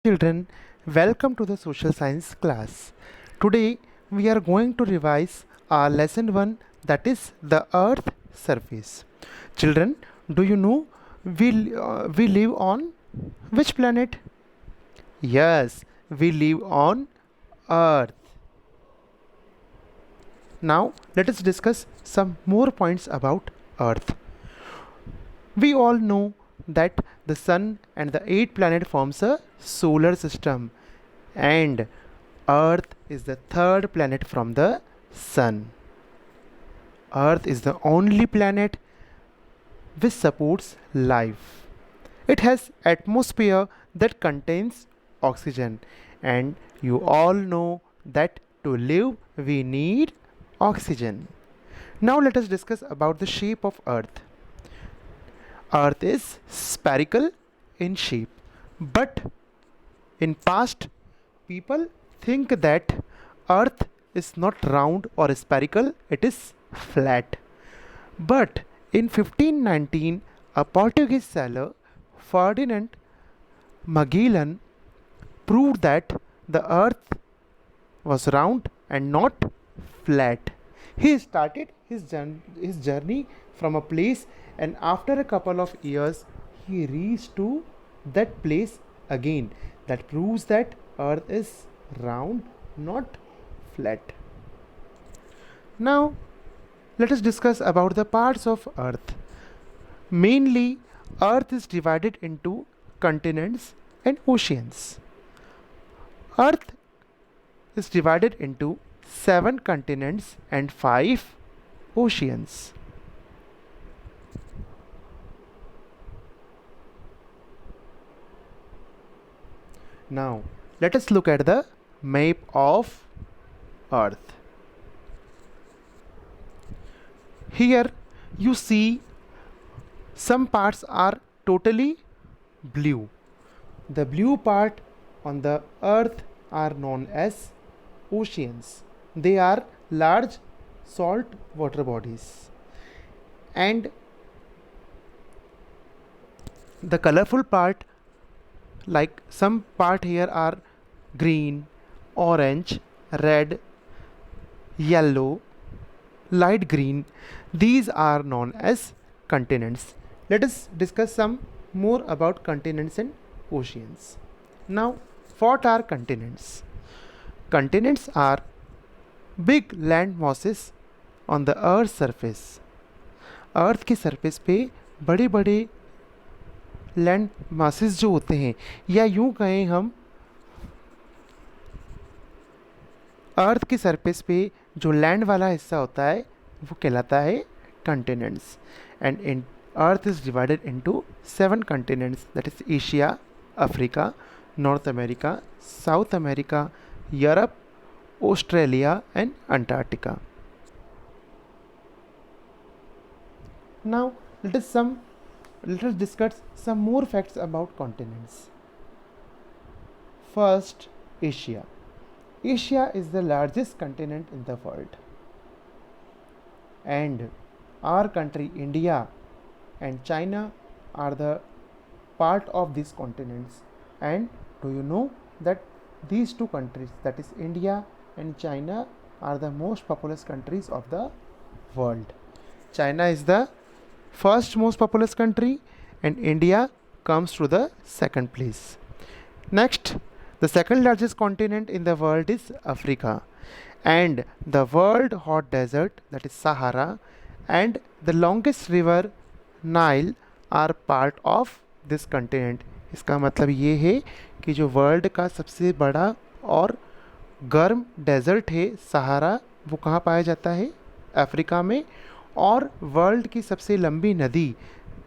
Children, welcome to the social science class. Today we are going to revise our lesson 1, that is the earth surface. Children, do you know we live on which planet? Yes, we live on earth. Now let us discuss some more points about earth. We all know that the sun and the 8 planet forms a solar system, and earth is the third planet from the sun. Earth is the only planet which supports life. It has atmosphere that contains oxygen, and you all know that to live we need oxygen. Now let us discuss about the shape of earth. Earth is spherical in shape, but in past people think that earth is not round or spherical, it is flat. But in 1519, a Portuguese sailor, Ferdinand Magellan, proved that the earth was round and not flat. He started his journey from a place, and after a couple of years he reached to that place again. That proves that earth is round, not flat. Now let us discuss about the parts of earth. Mainly, earth is divided into continents and oceans. Earth is divided into 7 continents and 5 oceans. Now, let us look at the map of earth. Here you see some parts are totally blue. The blue part on the earth are known as oceans. They are large salt water bodies. And the colorful part, like some part here are green, orange, red, yellow, light green. These are known as continents. Let us discuss some more about continents and oceans. Now, what are continents? Continents are big land masses on the earth surface. अर्थ की surface पे बड़े बड़े land masses जो होते हैं, या यूं कहें हम अर्थ की सरफेस पे जो लैंड वाला हिस्सा होता है वो कहलाता है continents. And in earth is divided into 7 continents, that is Asia, Africa, north America, south America, Europe, Australia and Antarctica. Now let us discuss some more facts about continents. First, Asia. Asia is the largest continent in the world, and our country India and China are the part of these continents. And do you know that these two countries, that is India and China, are the most populous countries of the world? China is the first most populous country, and India comes to the second place. Next, the second largest continent in the world is Africa, and the world hot desert, that is Sahara, and the longest river Nile are part of this continent. इसका मतलब ये है कि जो world का सबसे बड़ा और गर्म डेजर्ट है सहारा, वो कहाँ पाया जाता है? अफ्रीका में. और वर्ल्ड की सबसे लंबी नदी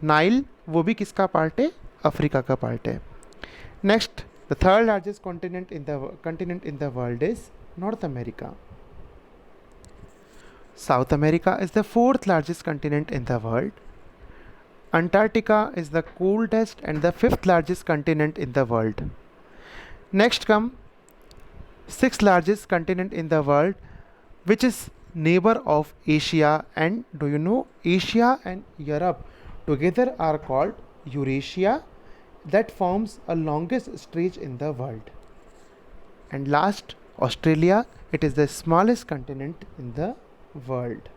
नाइल, वो भी किसका पार्ट है? अफ्रीका का पार्ट है. Next, the third largest continent in the world is north America. South America is the fourth largest continent in the world. Antarctica is the coldest and the fifth largest continent in the world. Next come six largest continent in the world, which is neighbor of Asia. And do you know Asia and Europe together are called Eurasia? that forms a longest stretch in the world. And last, Australia, it is the smallest continent in the world.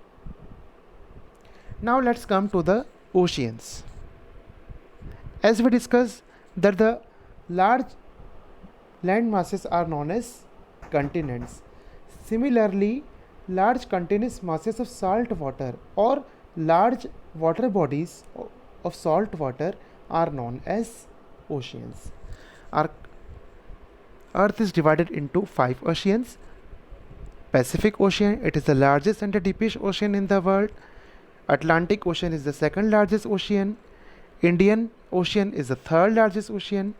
Now let's come to the oceans. As we discussed that the large land masses are known as continents. Similarly, large continuous masses of salt water or large water bodies of salt water are known as oceans. Our Earth is divided into 5 oceans. Pacific Ocean, it is the largest and the deepest ocean in the world. Atlantic Ocean is the second largest ocean. Indian Ocean is the third largest ocean.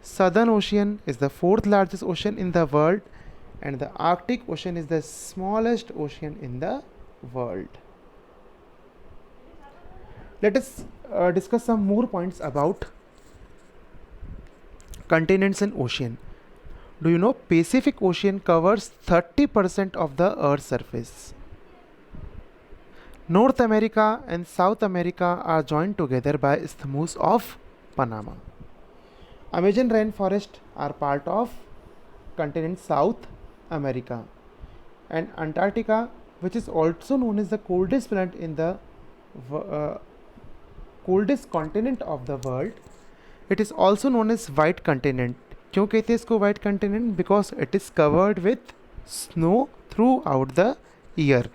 Southern Ocean is the fourth largest ocean in the world. And the Arctic Ocean is the smallest ocean in the world. Let us discuss some more points about continents and ocean. Do you know Pacific Ocean covers 30% of the Earth's surface? North America and South America are joined together by Isthmus of Panama. Amazon rainforest are part of continent South America. And Antarctica, which is also known as the coldest planet in the coldest continent of the world, it is also known as white continent. क्यों कहते हैं इसको white continent? Because it is covered with snow through out the year.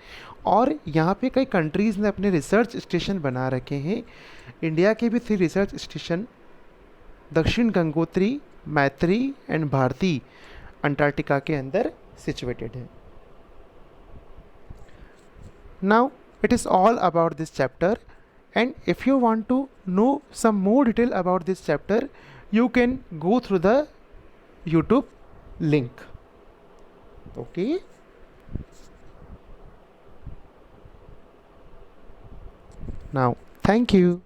और यहाँ पे कई countries ने अपने रिसर्च स्टेशन बना रखे हैं. इंडिया के भी 3 रिसर्च स्टेशन दक्षिण गंगोत्री, मैत्री एंड भारती अंटार्कटिका के अंदर सिचुएटेड है. Now it is all about this chapter, and if you want to know some more detail about this chapter, you can go through the YouTube link. Okay. Now, thank you.